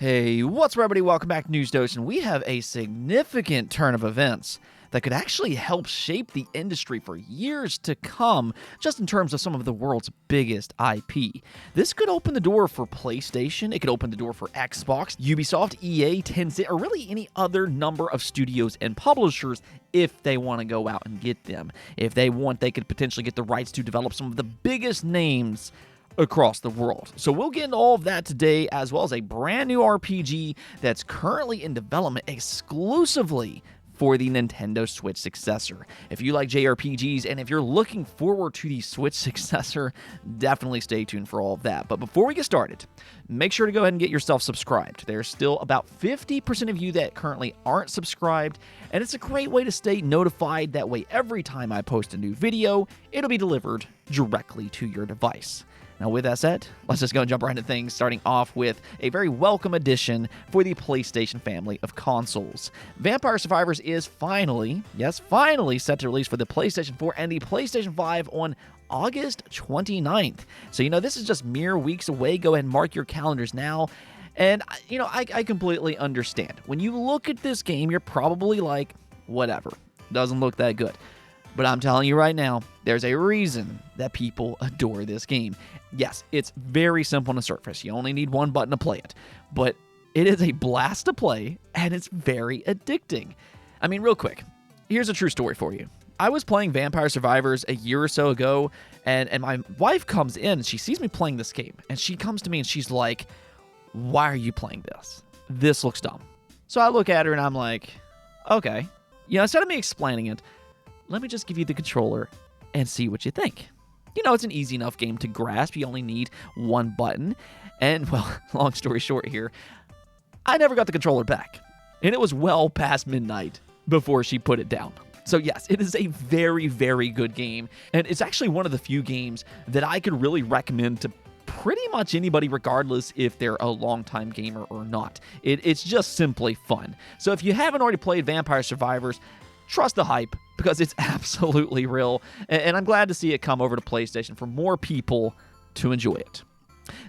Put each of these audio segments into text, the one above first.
Hey, what's up, everybody? Welcome back to News Dose, and we have a significant turn of events that could actually help shape the industry for years to come, just in terms of some of the world's biggest IP. This could open the door for PlayStation, it could open the door for Xbox, Ubisoft, EA, Tencent, or really any other number of studios and publishers if they want to go out and get them. If they want, they could potentially get the rights to develop some of the biggest names across the world. So we'll get into all of that today, as well as a brand new RPG that's currently in development exclusively for the Nintendo Switch successor. If you like JRPGs and if you're looking forward to the Switch successor, definitely stay tuned for all of that. But before we get started, make sure to go ahead and get yourself subscribed. There's still about 50% of you that currently aren't subscribed, and it's a great way to stay notified. That way, every time I post a new video, it'll be delivered directly to your device. Now, with that said, let's just go and jump right into things, starting off with a very welcome addition for the PlayStation family of consoles. Vampire Survivors is finally set to release for the PlayStation 4 and the PlayStation 5 on August 29th. So, this is just mere weeks away. Go ahead and mark your calendars now. And, I completely understand. When you look at this game, you're probably like, whatever, doesn't look that good. But I'm telling you right now, there's a reason that people adore this game. Yes, it's very simple on the surface. You only need one button to play it. But it is a blast to play, and it's very addicting. I mean, real quick, here's a true story for you. I was playing Vampire Survivors a year or so ago, and my wife comes in, and she sees me playing this game. And she comes to me, and she's like, "Why are you playing this? This looks dumb." So I look at her, and I'm like, okay. Instead of me explaining it, let me just give you the controller and see what you think. It's an easy enough game to grasp. You only need one button. And, well, long story short here, I never got the controller back. And it was well past midnight before she put it down. So, yes, it is a very, very good game. And it's actually one of the few games that I could really recommend to pretty much anybody, regardless if they're a longtime gamer or not. It's just simply fun. So if you haven't already played Vampire Survivors, trust the hype, because it's absolutely real, and I'm glad to see it come over to PlayStation for more people to enjoy it.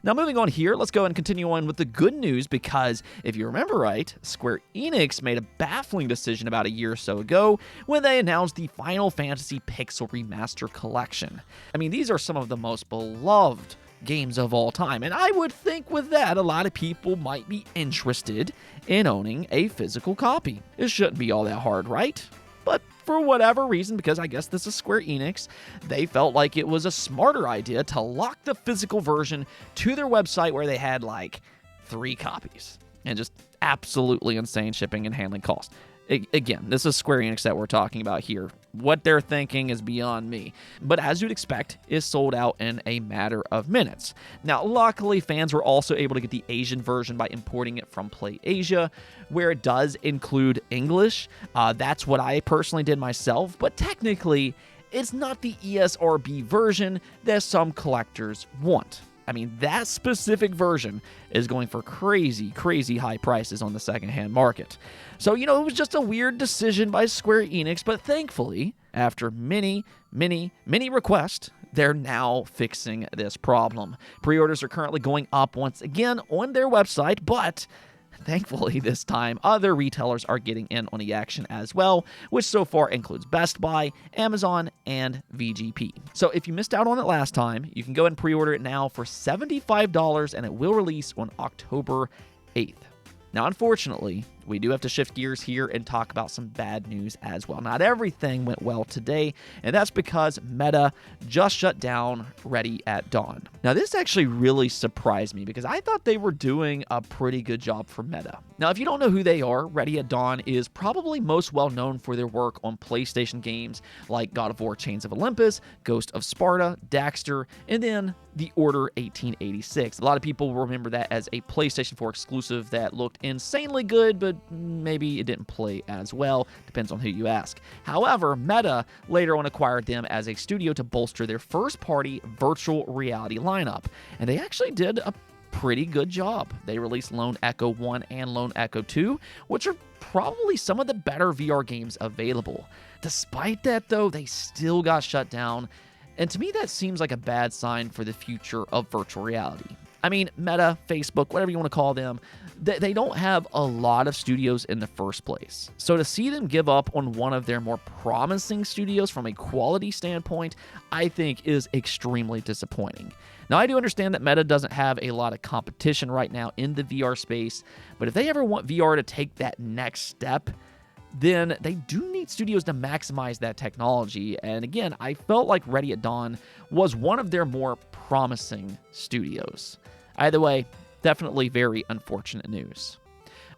Now, moving on here, let's go and continue on with the good news, because if you remember right, Square Enix made a baffling decision about a year or so ago when they announced the Final Fantasy Pixel Remaster Collection. I mean, these are some of the most beloved games of all time, and I would think with that, a lot of people might be interested in owning a physical copy. It shouldn't be all that hard, right? But for whatever reason, because I guess this is Square Enix, they felt like it was a smarter idea to lock the physical version to their website, where they had like 3 copies and just absolutely insane shipping and handling costs. Again, this is Square Enix that we're talking about here. What they're thinking is beyond me. But as you'd expect, is sold out in a matter of minutes. Now, luckily, fans were also able to get the Asian version by importing it from PlayAsia, where it does include English. That's what I personally did myself, but technically, it's not the ESRB version that some collectors want. I mean, that specific version is going for crazy, crazy high prices on the secondhand market. So, it was just a weird decision by Square Enix, but thankfully, after many, many, many requests, they're now fixing this problem. Pre-orders are currently going up once again on their website, but thankfully, this time, other retailers are getting in on the action as well, which so far includes Best Buy, Amazon, and VGP. So if you missed out on it last time, you can go and pre-order it now for $75, and it will release on October 8th. Now, unfortunately, we do have to shift gears here and talk about some bad news as well. Not everything went well today, and that's because Meta just shut down Ready at Dawn. Now, this actually really surprised me, because I thought they were doing a pretty good job for Meta. Now, if you don't know who they are, Ready at Dawn is probably most well known for their work on PlayStation games like God of War Chains of Olympus, Ghost of Sparta, Daxter, and then The Order 1886. A lot of people remember that as a PlayStation 4 exclusive that looked insanely good, but maybe it didn't play as well. Depends on who you ask. However, Meta later on acquired them as a studio to bolster their first-party virtual reality lineup, and they actually did a pretty good job. They released Lone Echo 1 and Lone Echo 2, which are probably some of the better VR games available. Despite that, though, they still got shut down, and to me that seems like a bad sign for the future of virtual reality. I mean, Meta, Facebook, whatever you want to call them, they don't have a lot of studios in the first place. So to see them give up on one of their more promising studios from a quality standpoint, I think is extremely disappointing. Now, I do understand that Meta doesn't have a lot of competition right now in the VR space, but if they ever want VR to take that next step, then they do need studios to maximize that technology. And again, I felt like Ready at Dawn was one of their more promising studios. Either way, definitely very unfortunate news.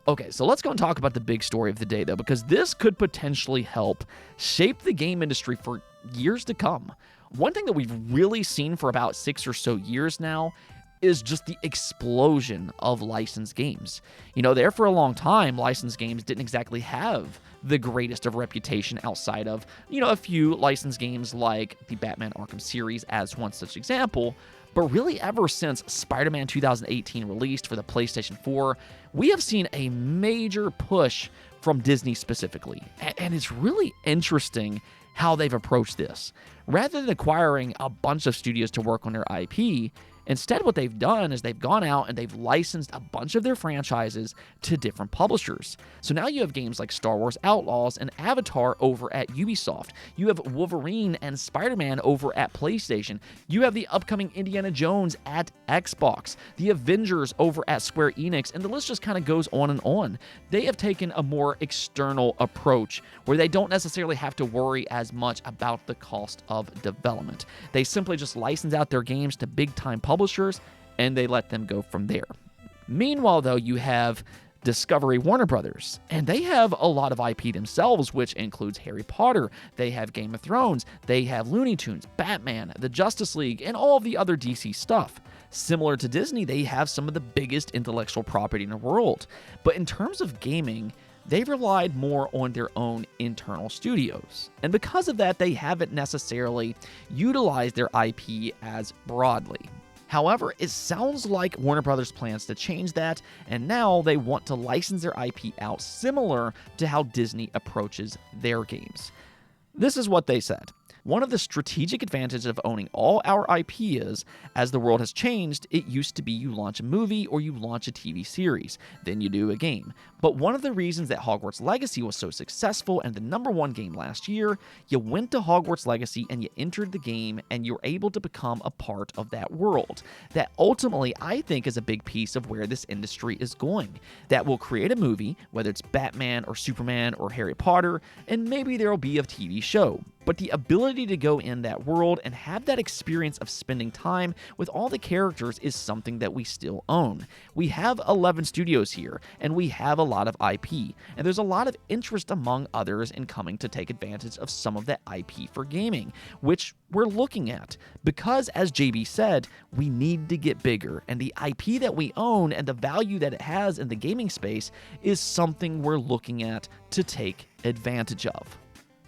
Okay, so let's go and talk about the big story of the day, though, because this could potentially help shape the game industry for years to come. One thing that we've really seen for about 6 or so years now is just the explosion of licensed games. There for a long time, licensed games didn't exactly have the greatest of reputation outside of, a few licensed games like the Batman Arkham series as one such example. But really, ever since Spider-Man 2018 released for the PlayStation 4, we have seen a major push from Disney specifically. And it's really interesting how they've approached this. Rather than acquiring a bunch of studios to work on their IP, instead what they've done is they've gone out and they've licensed a bunch of their franchises to different publishers. So now you have games like Star Wars Outlaws and Avatar over at Ubisoft. You have Wolverine and Spider-Man over at PlayStation. You have the upcoming Indiana Jones at Xbox, the Avengers over at Square Enix, and the list just kind of goes on and on. They have taken a more external approach where they don't necessarily have to worry as much about the cost of development. They simply just license out their games to big-time publishers, and they let them go from there. Meanwhile, though, you have Discovery Warner Brothers, and they have a lot of IP themselves, which includes Harry Potter, they have Game of Thrones, they have Looney Tunes, Batman, the Justice League, and all of the other DC stuff. Similar to Disney, they have some of the biggest intellectual property in the world. But in terms of gaming, they've relied more on their own internal studios. And because of that, they haven't necessarily utilized their IP as broadly. However, it sounds like Warner Brothers plans to change that, and now they want to license their IP out similar to how Disney approaches their games. This is what they said. One of the strategic advantages of owning all our IP is, as the world has changed, it used to be you launch a movie or you launch a TV series, then you do a game. But one of the reasons that Hogwarts Legacy was so successful and the #1 game last year, you went to Hogwarts Legacy and you entered the game and you're able to become a part of that world. That ultimately, I think, is a big piece of where this industry is going. That will create a movie, whether it's Batman or Superman or Harry Potter, and maybe there will be a TV show. But the ability to go in that world and have that experience of spending time with all the characters is something that we still own. We have 11 studios here, and we have a lot of IP, and there's a lot of interest among others in coming to take advantage of some of that IP for gaming, which we're looking at. Because, as JB said, we need to get bigger, and the IP that we own and the value that it has in the gaming space is something we're looking at to take advantage of.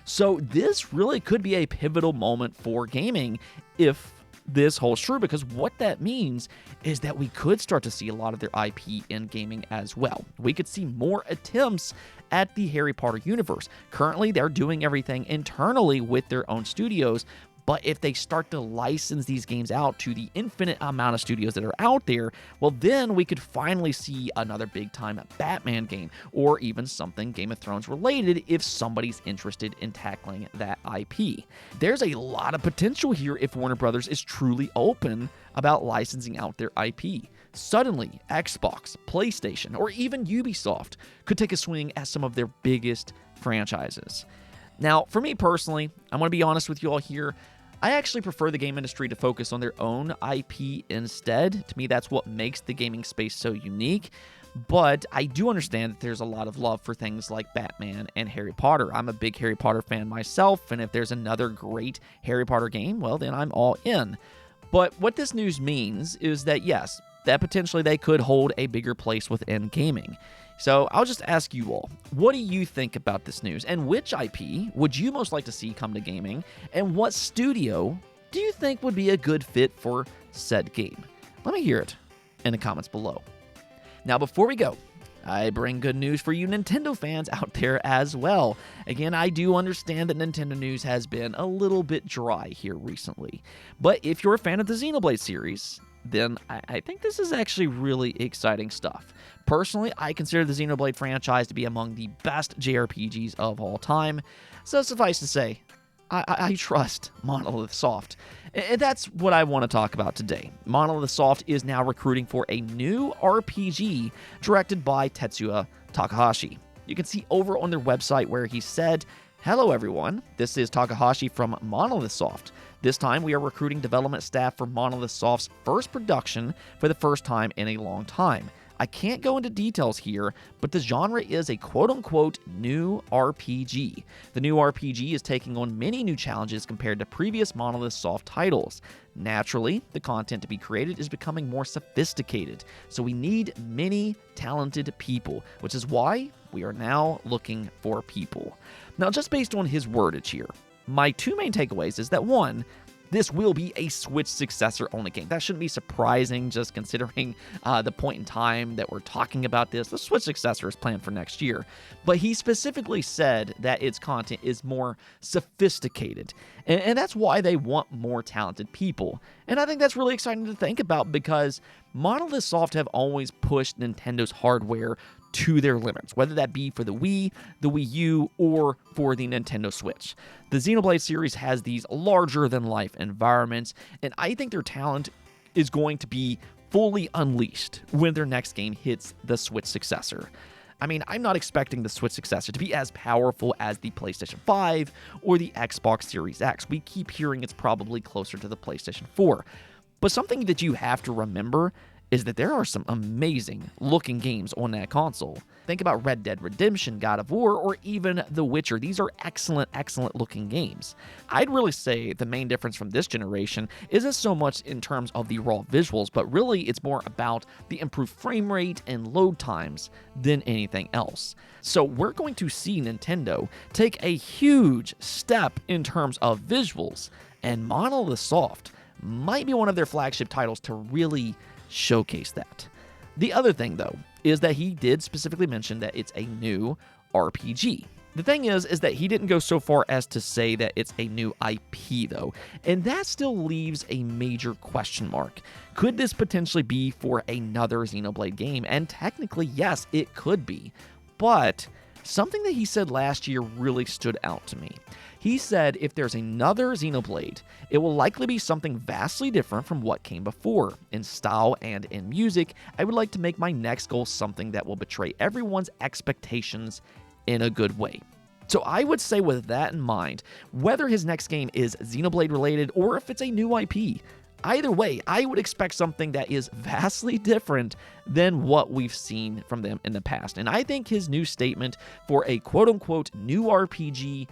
So this really could be a pivotal moment for gaming if this holds true, because what that means is that we could start to see a lot of their IP in gaming as well. We could see more attempts at the Harry Potter universe. Currently, they're doing everything internally with their own studios, but if they start to license these games out to the infinite amount of studios that are out there, well, then we could finally see another big-time Batman game, or even something Game of Thrones related if somebody's interested in tackling that IP. There's a lot of potential here if Warner Brothers is truly open about licensing out their IP. Suddenly, Xbox, PlayStation, or even Ubisoft could take a swing at some of their biggest franchises. Now, for me personally, I'm going to be honest with you all here, I actually prefer the game industry to focus on their own IP instead. To me, that's what makes the gaming space so unique. But I do understand that there's a lot of love for things like Batman and Harry Potter. I'm a big Harry Potter fan myself, and if there's another great Harry Potter game, well, then I'm all in. But what this news means is that, yes, that potentially they could hold a bigger place within gaming. So I'll just ask you all, what do you think about this news? And which IP would you most like to see come to gaming? And what studio do you think would be a good fit for said game? Let me hear it in the comments below. Now, before we go, I bring good news for you Nintendo fans out there as well. Again, I do understand that Nintendo news has been a little bit dry here recently. But if you're a fan of the Xenoblade series, then I think this is actually really exciting stuff. Personally, I consider the Xenoblade franchise to be among the best JRPGs of all time, so suffice to say, I trust Monolith Soft. And that's what I want to talk about today. Monolith Soft is now recruiting for a new RPG directed by Tetsuya Takahashi. You can see over on their website where he said, "Hello everyone, this is Takahashi from Monolith Soft. This time we are recruiting development staff for Monolith Soft's first production for the first time in a long time. I can't go into details here, but the genre is a quote-unquote new RPG. The new RPG is taking on many new challenges compared to previous Monolith Soft titles. Naturally, the content to be created is becoming more sophisticated, so we need many talented people, which is why we are now looking for people." Now, just based on his wordage here, my two main takeaways is that one, this will be a Switch successor only game. That shouldn't be surprising, just considering the point in time that we're talking about this. The Switch successor is planned for next year. But he specifically said that its content is more sophisticated. And that's why they want more talented people. And I think that's really exciting to think about because Monolith Soft have always pushed Nintendo's hardware to their limits, whether that be for the Wii, the Wii U, or for the Nintendo Switch. The Xenoblade series has these larger-than-life environments, and I think their talent is going to be fully unleashed when their next game hits the Switch successor. I mean, I'm not expecting the Switch successor to be as powerful as the PlayStation 5 or the Xbox Series X. We keep hearing it's probably closer to the PlayStation 4. But something that you have to remember is that there are some amazing looking games on that console. Think about Red Dead Redemption, God of War, or even The Witcher. These are excellent, excellent looking games. I'd really say the main difference from this generation isn't so much in terms of the raw visuals, but really it's more about the improved frame rate and load times than anything else. So we're going to see Nintendo take a huge step in terms of visuals, and Monolith Soft might be one of their flagship titles to really showcase that. The other thing, though, is that he did specifically mention that it's a new RPG. The thing is that he didn't go so far as to say that it's a new IP, though, and that still leaves a major question mark. Could this potentially be for another Xenoblade game? And technically, yes, it could be. But something that he said last year really stood out to me. He said if there's another Xenoblade, it will likely be something vastly different from what came before. In style and in music, I would like to make my next goal something that will betray everyone's expectations in a good way. So I would say with that in mind, whether his next game is Xenoblade related or if it's a new IP, either way, I would expect something that is vastly different than what we've seen from them in the past. And I think his new statement for a quote-unquote new RPG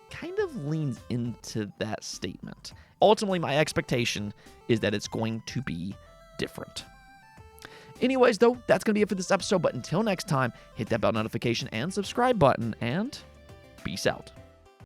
kind of leans into that statement. Ultimately, my expectation is that it's going to be different. Anyways, though, that's going to be it for this episode. But until next time, hit that bell notification and subscribe button, and peace out.